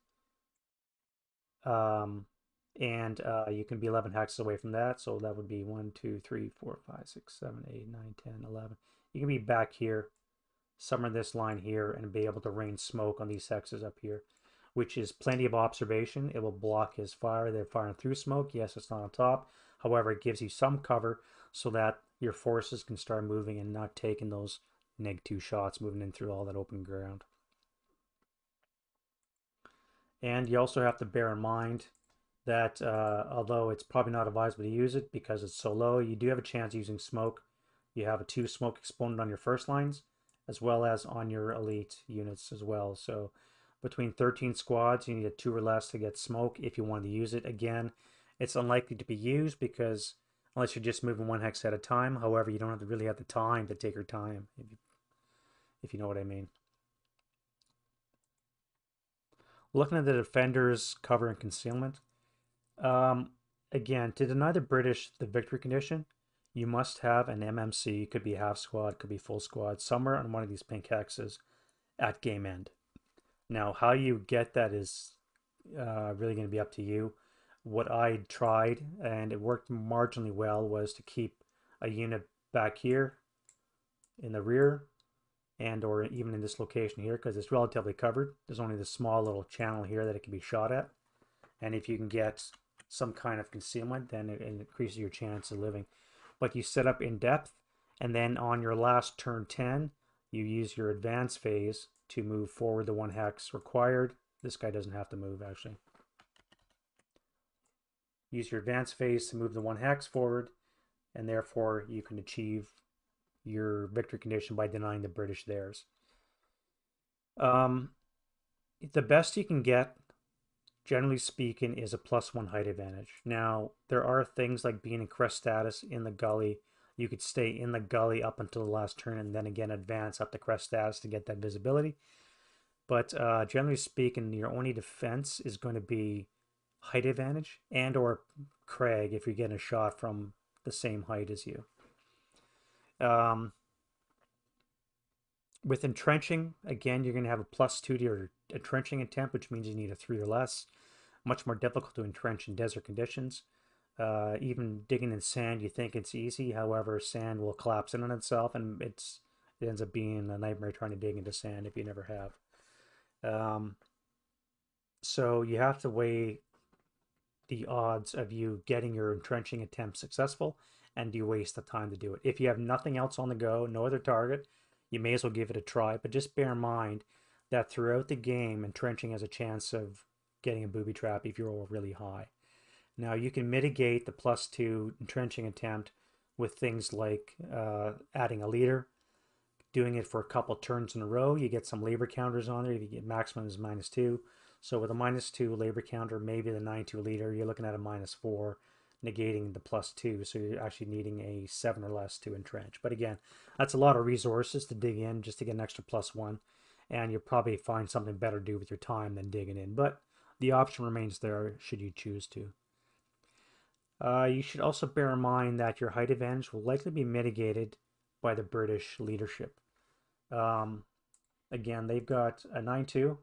And you can be 11 hexes away from that. So that would be 1, 2, 3, 4, 5, 6, 7, 8, 9, 10, 11. You can be back here, somewhere in this line here, and be able to rain smoke on these hexes up here, which is plenty of observation. It will block his fire. They're firing through smoke. Yes, it's not on top. However, it gives you some cover so that your forces can start moving and not taking those -2 shots moving in through all that open ground. And you also have to bear in mind that although it's probably not advisable to use it because it's so low, you do have a chance using smoke. You have a 2 smoke exponent on your first lines as well as on your elite units as well. So between 13 squads, you need a 2 or less to get smoke if you want to use it. Again, it's unlikely to be used because unless you're just moving 1 hex at a time. However, you don't have to really have the time to take your time, if you know what I mean. Looking at the defenders' cover and concealment, again, to deny the British the victory condition, you must have an MMC, could be half squad, could be full squad, somewhere on one of these pink hexes at game end. Now, how you get that is really going to be up to you. What I tried, and it worked marginally well, was to keep a unit back here in the rear and or even in this location here because it's relatively covered. There's only this small little channel here that it can be shot at. And if you can get some kind of concealment, then it increases your chance of living. But you set up in depth, and then on your last turn 10, you use your advance phase to move forward the 1 hex required. This guy doesn't have to move, actually. Use your advance phase to move the 1 hex forward, and therefore you can achieve your victory condition by denying the British theirs. The best you can get, generally speaking, is a +1 height advantage. Now, there are things like being in crest status in the gully. You could stay in the gully up until the last turn and then again advance up to crest status to get that visibility. But generally speaking, your only defense is going to be height advantage and or Craig if you're getting a shot from the same height as you. With entrenching, again, you're going to have a +2 to your entrenching attempt, which means you need a 3 or less. Much more difficult to entrench in desert conditions. Even digging in sand, you think it's easy. However, sand will collapse in on itself, and it ends up being a nightmare trying to dig into sand if you never have. So you have to weigh the odds of you getting your entrenching attempt successful, and do you waste the time to do it? If you have nothing else on the go, no other target, you may as well give it a try. But just bear in mind that throughout the game, entrenching has a chance of getting a booby trap if you roll really high. Now you can mitigate the +2 entrenching attempt with things like adding a leader, doing it for a couple turns in a row. You get some labor counters on there. If you get maximum is -2. So with a -2 labor counter, maybe the 9-2 leader, you're looking at a -4, negating the +2. So you're actually needing a 7 or less to entrench. But again, that's a lot of resources to dig in just to get an extra +1. And you'll probably find something better to do with your time than digging in. But the option remains there should you choose to. You should also bear in mind that your height advantage will likely be mitigated by the British leadership. Again, they've got a 9-2,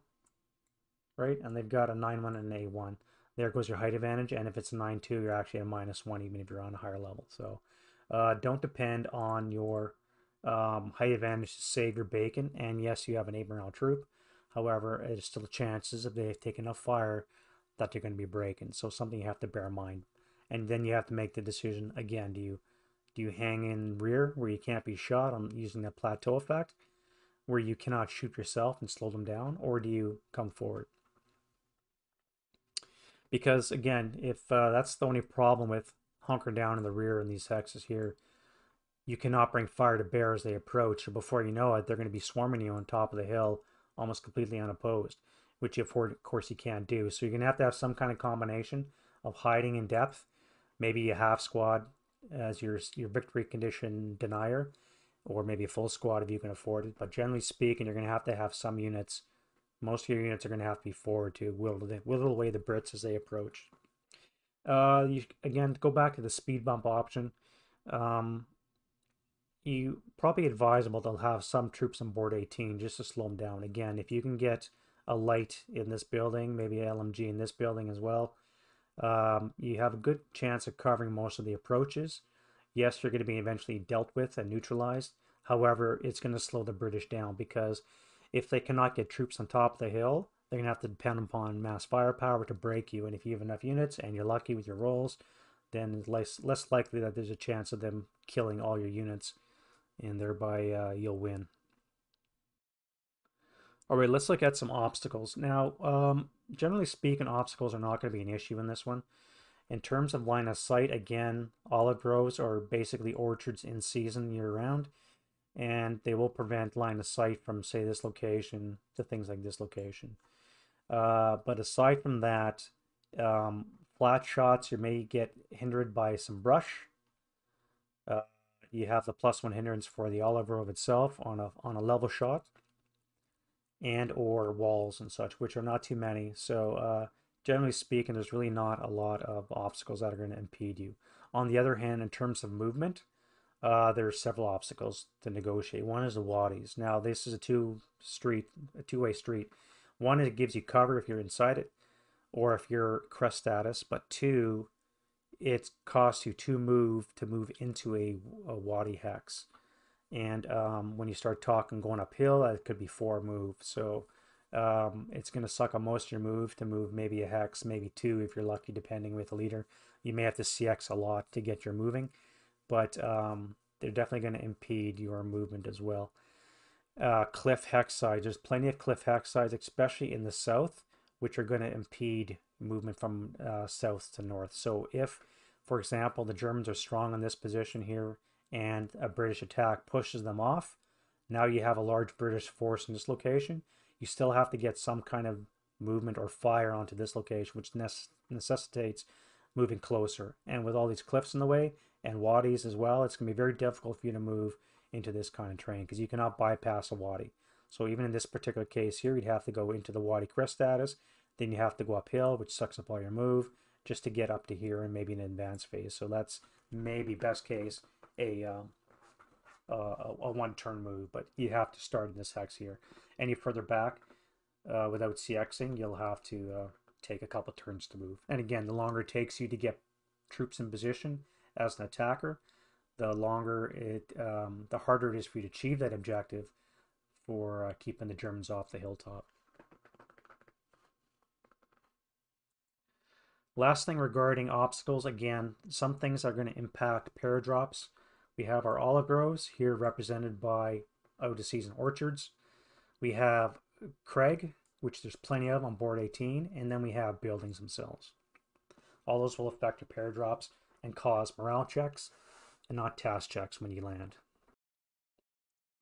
right? And they've got a 9-1 and an A1. There goes your height advantage. And if it's a 9-2, you're actually at -1, even if you're on a higher level. So don't depend on your height advantage to save your bacon. And yes, you have an 8-morale troop. However, there's still chances if they take enough fire that they're going to be breaking. So something you have to bear in mind. And then you have to make the decision again. Do you hang in rear where you can't be shot on using that plateau effect, where you cannot shoot yourself and slow them down, or do you come forward? Because again, if that's the only problem with hunkering down in the rear in these hexes here, you cannot bring fire to bear as they approach. So before you know it, they're going to be swarming you on top of the hill, almost completely unopposed, which of course you can't do. So you're going to have some kind of combination of hiding in depth, maybe a half squad as your victory condition denier, or maybe a full squad if you can afford it. But generally speaking, you're going to have some units. Most of your units are going to have to be forward to whittle away the Brits as they approach. You again go back to the speed bump option. Um, you probably advisable to have some troops on board 18 just to slow them down. Again, if you can get a light in this building, maybe an LMG in this building as well, you have a good chance of covering most of the approaches. Yes, you're going to be eventually dealt with and neutralized. However, it's going to slow the British down because if they cannot get troops on top of the hill, they're going to have to depend upon mass firepower to break you. And if you have enough units and you're lucky with your rolls, then it's less likely that there's a chance of them killing all your units, and thereby you'll win. All right, let's look at some obstacles. Now, generally speaking, obstacles are not going to be an issue in this one. In terms of line of sight, again, olive groves are basically orchards in season year round, and they will prevent line of sight from, say, this location to things like this location. But aside from that, flat shots, you may get hindered by some brush. Uh, you have the +1 hindrance for the olive grove itself on a level shot, and or walls and such, which are not too many. So generally speaking, there's really not a lot of obstacles that are going to impede you. On the other hand, in terms of movement, there are several obstacles to negotiate. One is the wadis. Now, this is a two-way street. One, it gives you cover if you're inside it, or if you're crest status. But two, it costs you to move into a wadi hex. And when you start talking going uphill, it could be 4 moves. So it's going to suck on most of your move to move maybe a hex, maybe 2 if you're lucky, depending with the leader. You may have to CX a lot to get your moving, but they're definitely going to impede your movement as well. Cliff hex sides. There's plenty of cliff hex sides, especially in the south, which are going to impede movement from south to north. So if, for example, the Germans are strong in this position here and a British attack pushes them off, now you have a large British force in this location. You still have to get some kind of movement or fire onto this location, which necessitates moving closer. And with all these cliffs in the way and wadis as well, it's going to be very difficult for you to move into this kind of terrain because you cannot bypass a wadi. So even in this particular case here, you'd have to go into the wadi crest status, then you have to go uphill, which sucks up all your move, just to get up to here and maybe an advanced phase. So that's maybe best case a one-turn move, but you have to start in this hex here. Any further back without CXing, you'll have to take a couple turns to move. And again, the longer it takes you to get troops in position as an attacker, the harder it is for you to achieve that objective for keeping the Germans off the hilltop. Last thing regarding obstacles, again, some things are going to impact paradrops. We have our olive groves here represented by out of season orchards. We have Craig, which there's plenty of on board 18, and then we have buildings themselves. All those will affect your paradrops and cause morale checks and not task checks when you land.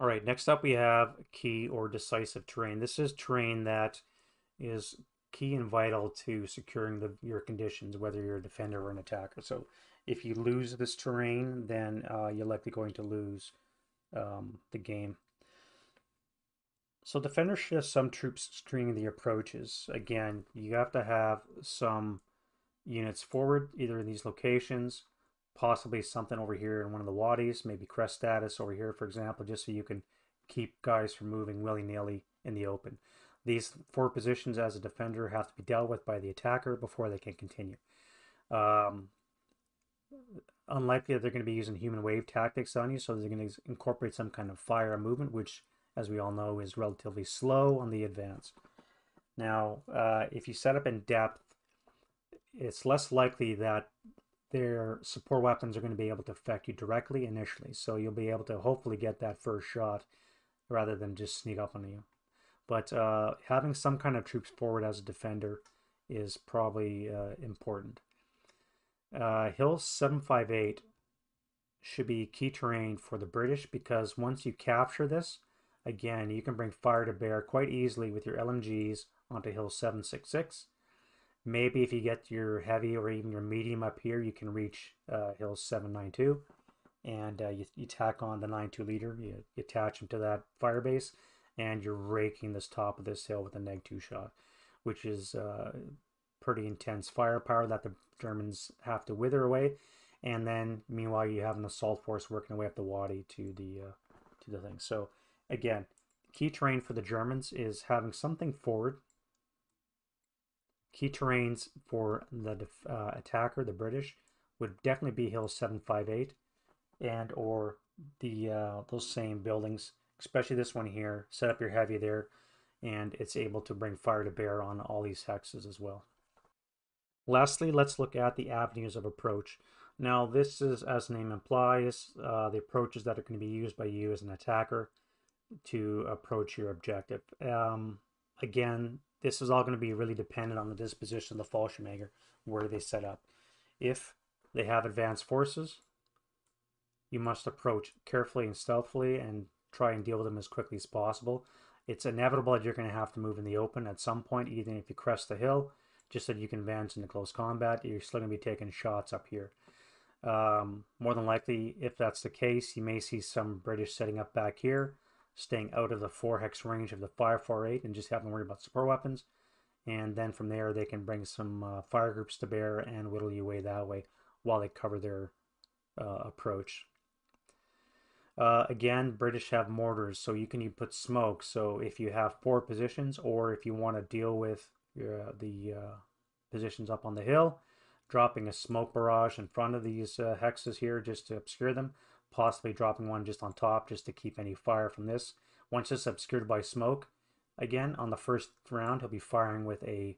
All right, next up we have key or decisive terrain. This is terrain that is key and vital to securing your conditions, whether you're a defender or an attacker. So if you lose this terrain, then you're likely going to lose the game. So defenders should have some troops screening the approaches. Again, you have to have some units forward, either in these locations, possibly something over here in one of the wadis, maybe crest status over here, for example, just so you can keep guys from moving willy-nilly in the open. These 4 positions as a defender have to be dealt with by the attacker before they can continue. Unlikely that they're going to be using human wave tactics on you, so they're going to incorporate some kind of fire movement, which, as we all know, is relatively slow on the advance. Now, if you set up in depth, it's less likely that their support weapons are going to be able to affect you directly initially, so you'll be able to hopefully get that first shot rather than just sneak up on you. But having some kind of troops forward as a defender is probably important. Hill 758 should be key terrain for the British, because once you capture this, again, you can bring fire to bear quite easily with your LMGs onto Hill 766. Maybe if you get your heavy or even your medium up here, you can reach Hill 792, and you tack on the 9.2 liter, you attach them to that fire base, and you're raking this top of this hill with a neg-2 shot, which is pretty intense firepower that the Germans have to wither away. And then meanwhile you have an assault force working away up the wadi to the thing. So again, key terrain for the Germans is having something forward. Key terrains for the attacker, the British, would definitely be Hill 758 and or the those same buildings, especially this one here. Set up your heavy there, and it's able to bring fire to bear on all these hexes as well. Lastly, let's look at the avenues of approach. Now, this is, as the name implies, the approaches that are going to be used by you as an attacker to approach your objective. Again, this is all going to be really dependent on the disposition of the Fallschirmjäger, where they set up. If they have advanced forces, you must approach carefully and stealthily and try and deal with them as quickly as possible. It's inevitable that you're going to have to move in the open at some point, even if you crest the hill, just so you can advance into close combat. You're still going to be taking shots up here. More than likely, if that's the case, you may see some British setting up back here, staying out of the 4 hex range of the 548 and just having to worry about support weapons. And then from there, they can bring some fire groups to bear and whittle you away that way while they cover their approach. Again, British have mortars, so you can put smoke. So if you have 4 positions, or if you want to deal with the positions up on the hill, dropping a smoke barrage in front of these hexes here just to obscure them, possibly dropping one just on top just to keep any fire from this. Once it's obscured by smoke, again, on the first round, he'll be firing with a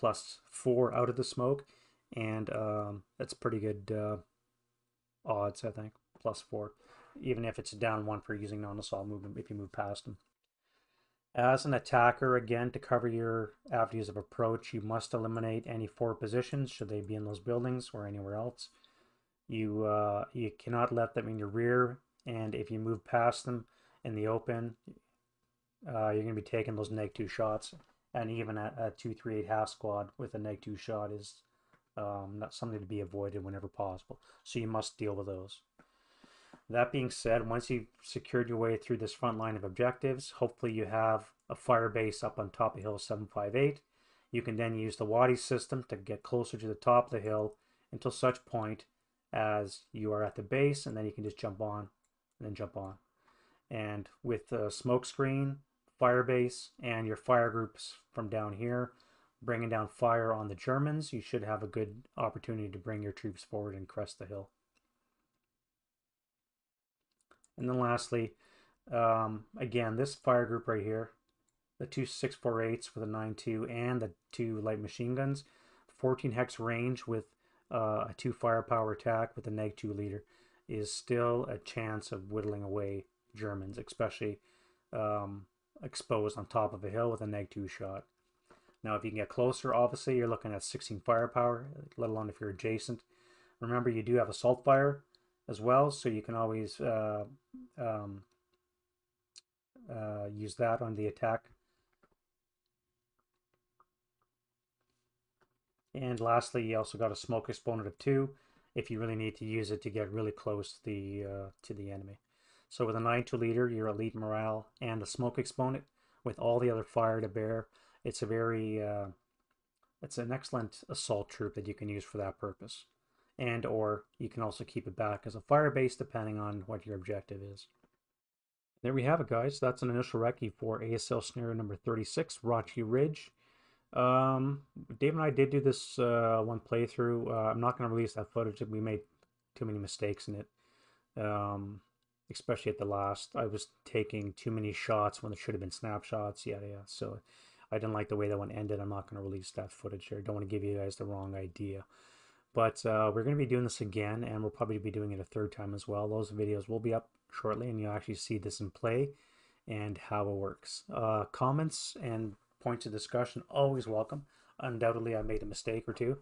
+4 out of the smoke, and that's pretty good odds, I think, +4, even if it's down 1 for using non-assault movement if you move past him. As an attacker, again, to cover your avenues of approach, you must eliminate any 4 positions, should they be in those buildings or anywhere else. You cannot let them in your rear, and if you move past them in the open, you're going to be taking those neg-2 shots. And even at a 238 half squad with a neg-2 shot is not something to be avoided whenever possible. So you must deal with those. That being said, once you've secured your way through this front line of objectives, hopefully you have a fire base up on top of Hill 758. You can then use the wadi system to get closer to the top of the hill until such point as you are at the base, and then you can just jump on and then jump on. And with the smoke screen, fire base, and your fire groups from down here bringing down fire on the Germans, you should have a good opportunity to bring your troops forward and crest the hill. And then lastly, again, this fire group right here, the 2 648s for the 9.2 and the 2 light machine guns, 14 hex range with a 2 firepower attack with a neg-2 leader is still a chance of whittling away Germans, especially exposed on top of a hill with a neg-2 shot. Now, if you can get closer, obviously, you're looking at 16 firepower, let alone if you're adjacent. Remember, you do have assault fire as well, so you can always use that on the attack. And lastly, you also got a smoke exponent of 2 if you really need to use it to get really close to the enemy. So with a 9.2 liter, your elite morale and a smoke exponent with all the other fire to bear, it's a very it's an excellent assault troop that you can use for that purpose. And or you can also keep it back as a fire base depending on what your objective is. There we have it, guys. That's an initial recce for ASL scenario number 36, Rachi Ridge. Dave and I did do this one playthrough. I'm not going to release that footage. We made too many mistakes in it, especially at the last. I was taking too many shots when it should have been snapshots. Yeah. So I didn't like the way that one ended. I'm not going to release that footage here. Don't want to give you guys the wrong idea. But we're going to be doing this again, and we'll probably be doing it a 3rd time as well. Those videos will be up shortly, and you'll actually see this in play and how it works. Comments and points of discussion always welcome. Undoubtedly, I made a mistake or two,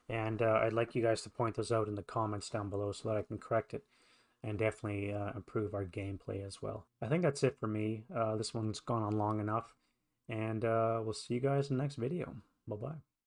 and I'd like you guys to point those out in the comments down below so that I can correct it. and definitely improve our gameplay as well. I think that's it for me. This one's gone on long enough, and we'll see you guys in the next video. Bye bye.